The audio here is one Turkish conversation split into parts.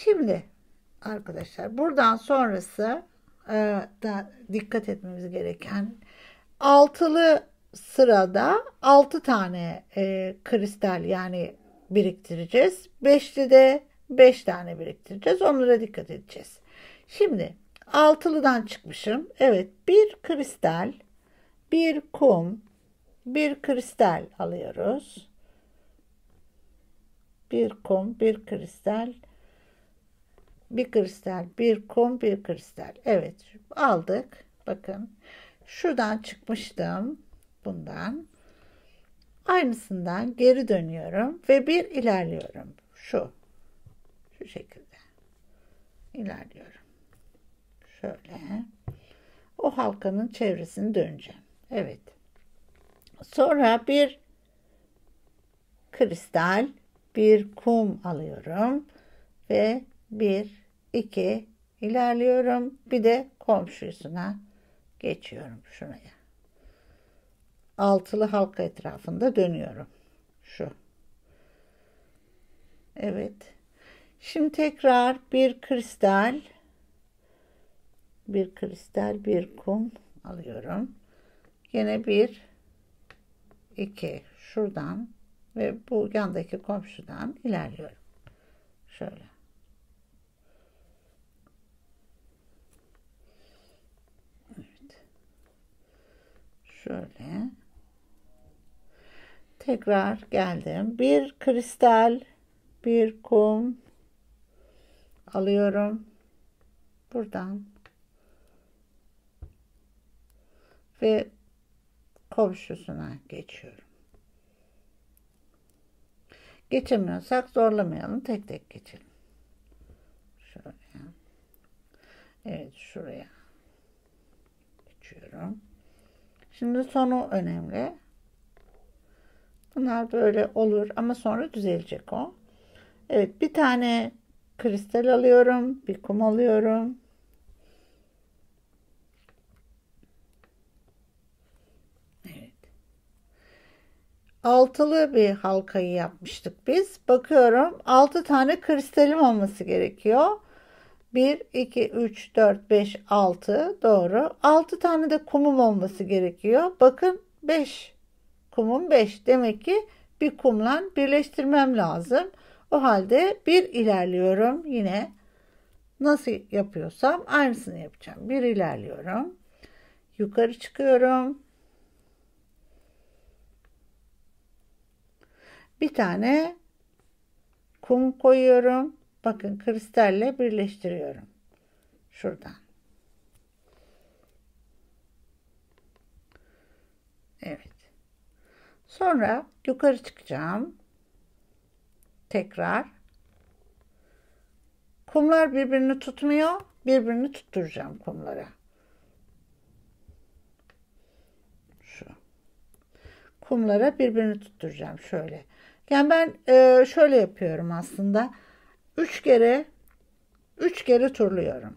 Şimdi arkadaşlar buradan sonrası da dikkat etmemiz gereken altılı sırada 6 tane kristal yani biriktireceğiz. Beşli de 5 tane biriktireceğiz. Onlara dikkat edeceğiz. Şimdi altılıdan çıkmışım. Evet, bir kristal, bir kum, bir kristal alıyoruz. Bir kum, bir kristal, bir kristal, bir kum, bir kristal. Evet, aldık. Bakın, şuradan çıkmıştım. Bundan. Aynısından geri dönüyorum ve bir ilerliyorum. Şu şekilde ilerliyorum. Şöyle. O halkanın çevresini döneceğim. Evet. Sonra bir kristal, bir kum alıyorum ve bir, iki ilerliyorum. Bir de komşusuna geçiyorum şuraya. Altılı halka etrafında dönüyorum. Şu. Evet. Şimdi tekrar bir kristal, bir kum alıyorum. Yine bir, iki şuradan ve bu yandaki komşudan ilerliyorum. Şöyle. Evet. Şöyle. Tekrar geldim. Bir kristal, bir kum alıyorum. Buradan. Ve komşusuna geçiyorum. Geçemiyorsak zorlamayalım. Tek tek geçelim. Şuraya. Evet, şuraya geçiyorum. Şimdi sonu önemli. Bunlar böyle olur ama sonra düzelecek o. Evet, bir tane kristal alıyorum. Bir kum alıyorum. Evet. Altılı bir halkayı yapmıştık biz. Bakıyorum 6 tane kristalim olması gerekiyor. 1, 2, 3, 4, 5, 6 doğru. 6 tane de kumum olması gerekiyor. Bakın 5. Kumum 5. Demek ki bir kumla birleştirmem lazım. O halde bir ilerliyorum. Yine nasıl yapıyorsam aynısını yapacağım. Bir ilerliyorum. Yukarı çıkıyorum. Bir tane kum koyuyorum. Bakın kristalle birleştiriyorum. Şuradan. Evet. Sonra yukarı çıkacağım. Tekrar. Kumlar birbirini tutmuyor. Birbirini tutturacağım kumlara. Şu. Kumlara birbirini tutturacağım şöyle. Yani ben şöyle yapıyorum aslında. 3 kere turluyorum.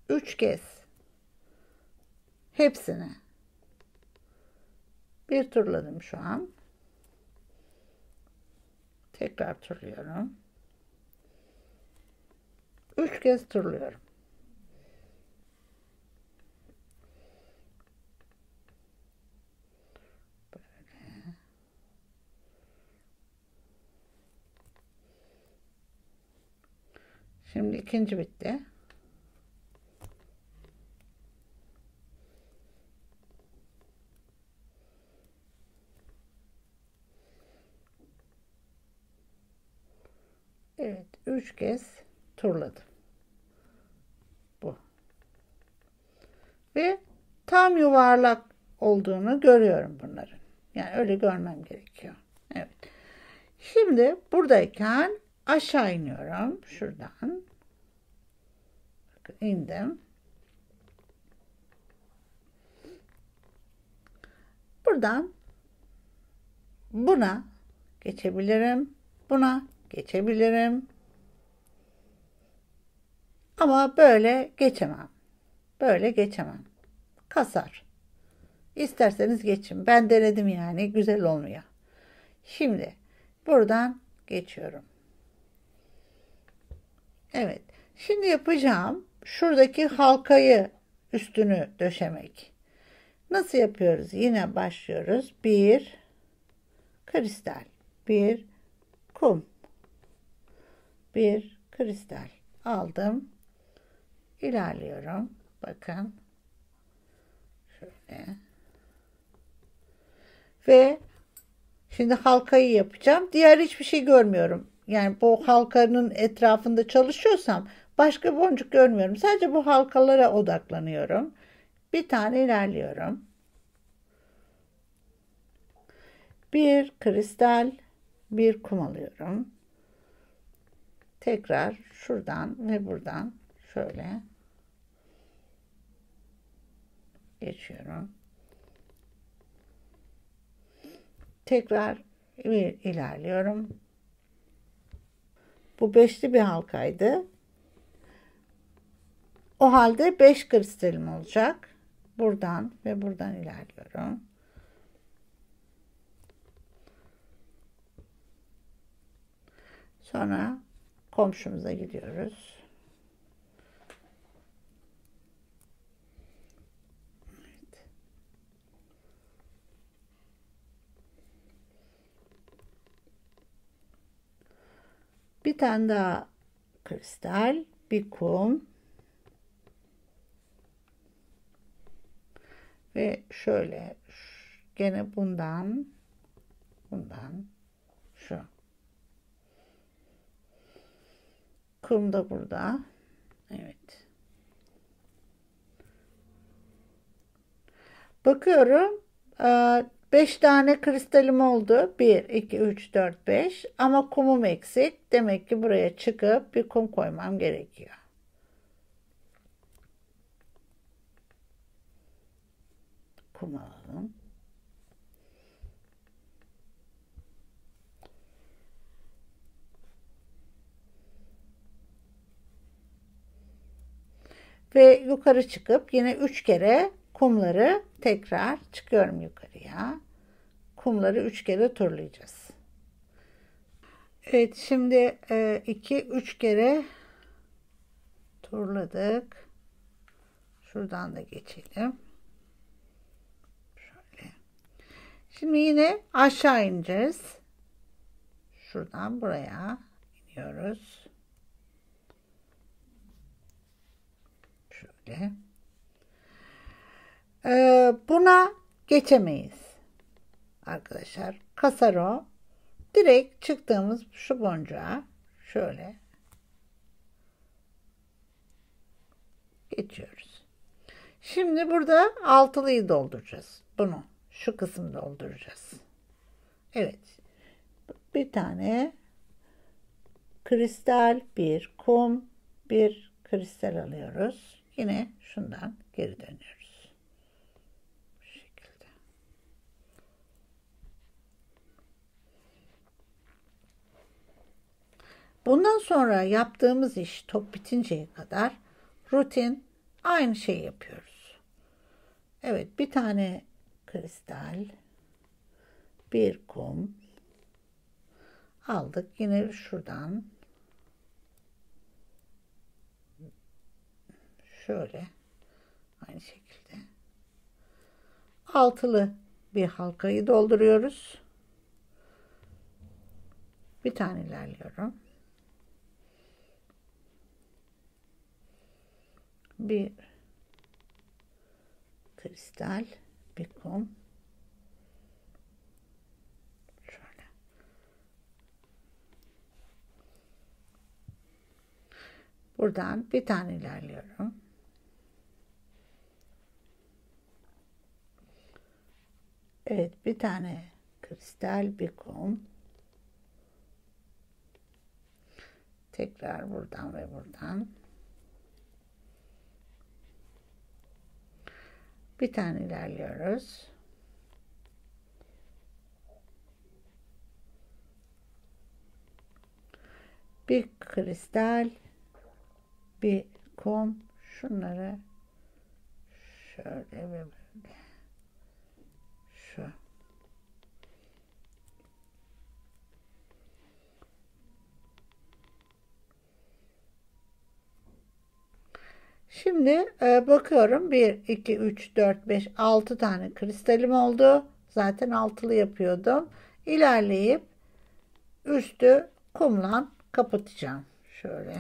3 kez. Hepsini. Bir turladım şu an. Tekrar turluyorum. 3 kez turluyorum. Böyle. Şimdi ikinci bitti. Evet, 3 kez turladım. Bu. Ve tam yuvarlak olduğunu görüyorum bunların. Yani öyle görmem gerekiyor. Evet. Şimdi buradayken aşağı iniyorum. Şuradan. Bakın indim. Buradan buna geçebilirim. Buna geçebilirim. Ama böyle geçemem. Böyle geçemem. Kasar. İsterseniz geçin. Ben denedim yani. Güzel olmuyor. Şimdi buradan geçiyorum. Evet. Şimdi yapacağım şuradaki halkayı üstünü döşemek. Nasıl yapıyoruz? Yine başlıyoruz. Bir kristal, bir kum, bir kristal aldım. İlerliyorum. Bakın. Şöyle. Ve şimdi halkayı yapacağım. Diğer hiçbir şey görmüyorum. Yani bu halkanın etrafında çalışıyorsam başka boncuk görmüyorum. Sadece bu halkalara odaklanıyorum. Bir tane ilerliyorum. Bir kristal, bir kum alıyorum. Tekrar şuradan ve buradan şöyle geçiyorum. Tekrar ilerliyorum. Bu beşli bir halkaydı. O halde 5 kristalim olacak. Buradan ve buradan ilerliyorum. Sonra komşumuza gidiyoruz. Evet. Bir tane daha kristal, bir kum ve şöyle gene bundan şu. Kum da burada. Evet. Bakıyorum. 5 tane kristalim oldu. 1, 2, 3, 4, 5. Ama kumum eksik. Demek ki buraya çıkıp bir kum koymam gerekiyor. Kum alalım. Ve yukarı çıkıp yine 3 kere kumları tekrar çıkıyorum yukarıya. Kumları 3 kere turlayacağız. Evet, şimdi 2-3 kere turladık. Şuradan da geçelim. Şöyle. Şimdi yine aşağı ineceğiz. Şuradan buraya iniyoruz. Şöyle. Buna geçemeyiz arkadaşlar. Kasaro direkt çıktığımız şu boncuğa şöyle geçiyoruz. Şimdi burada altılıyı dolduracağız. Bunu şu kısmı dolduracağız. Evet. Bir tane kristal, bir kum, bir kristal alıyoruz. Yine şundan geri dönüyoruz. Bu şekilde. Bundan sonra yaptığımız iş top bitinceye kadar rutin aynı şeyi yapıyoruz. Evet, bir tane kristal, bir kum aldık. Yine şuradan şöyle aynı şekilde altılı bir halkayı dolduruyoruz. Bir tane ilerliyorum. Bir kristal, bir kum. Şöyle. Buradan bir tane ilerliyorum. Evet, bir tane kristal, bir kum. Tekrar buradan ve buradan. Bir tane ilerliyoruz. Bir kristal, bir kum. Şunları şöyle ve böyle. Şu. Şimdi bakıyorum 1, 2, 3, 4, 5, 6 tane kristalim oldu. Zaten altılı yapıyordum. İlerleyip üstü kumla kapatacağım. Şöyle.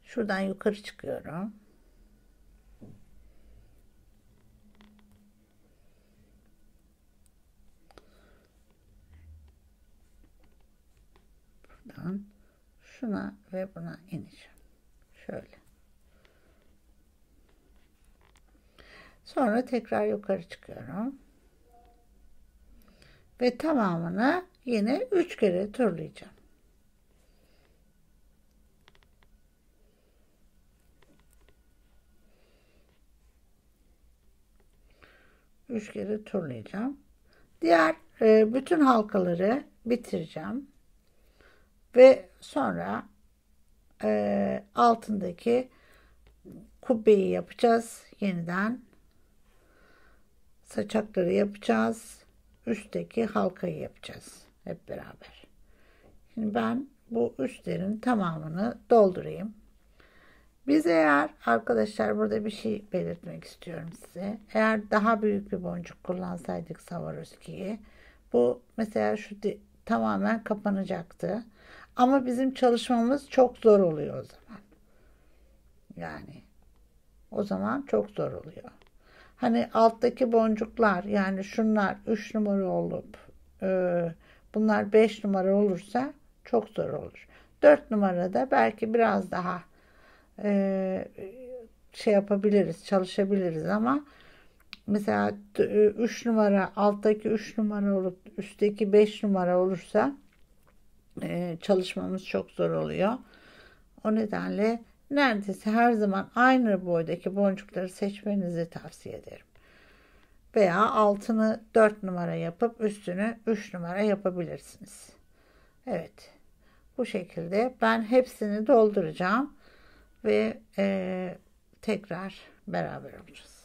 Şuradan yukarı çıkıyorum. Buradan şuna ve buna ineceğim. Şöyle. Sonra tekrar yukarı çıkıyorum. Ve tamamını yine 3 kere turlayacağım. Üç kere turlayacağım. Diğer bütün halkaları bitireceğim. Ve sonra altındaki kubbeyi yapacağız. Yeniden saçakları yapacağız. Üstteki halkayı yapacağız. Hep beraber. Şimdi ben bu üstlerin tamamını doldurayım. Biz eğer arkadaşlar burada bir şey belirtmek istiyorum size. Eğer daha büyük bir boncuk kullansaydık Swarovski'yi bu mesela tamamen kapanacaktı. Ama bizim çalışmamız çok zor oluyor o zaman. Yani o zaman çok zor oluyor. Hani alttaki boncuklar yani şunlar 3 numara olup bunlar 5 numara olursa çok zor olur. 4 numarada belki biraz daha şey yapabiliriz, çalışabiliriz ama mesela 3 numara alttaki 3 numara olup üstteki 5 numara olursa çalışmamız çok zor oluyor. O nedenle neredeyse her zaman aynı boydaki boncukları seçmenizi tavsiye ederim. Veya altını 4 numara yapıp üstünü 3 numara yapabilirsiniz. Evet. Bu şekilde ben hepsini dolduracağım ve tekrar beraber olacağız.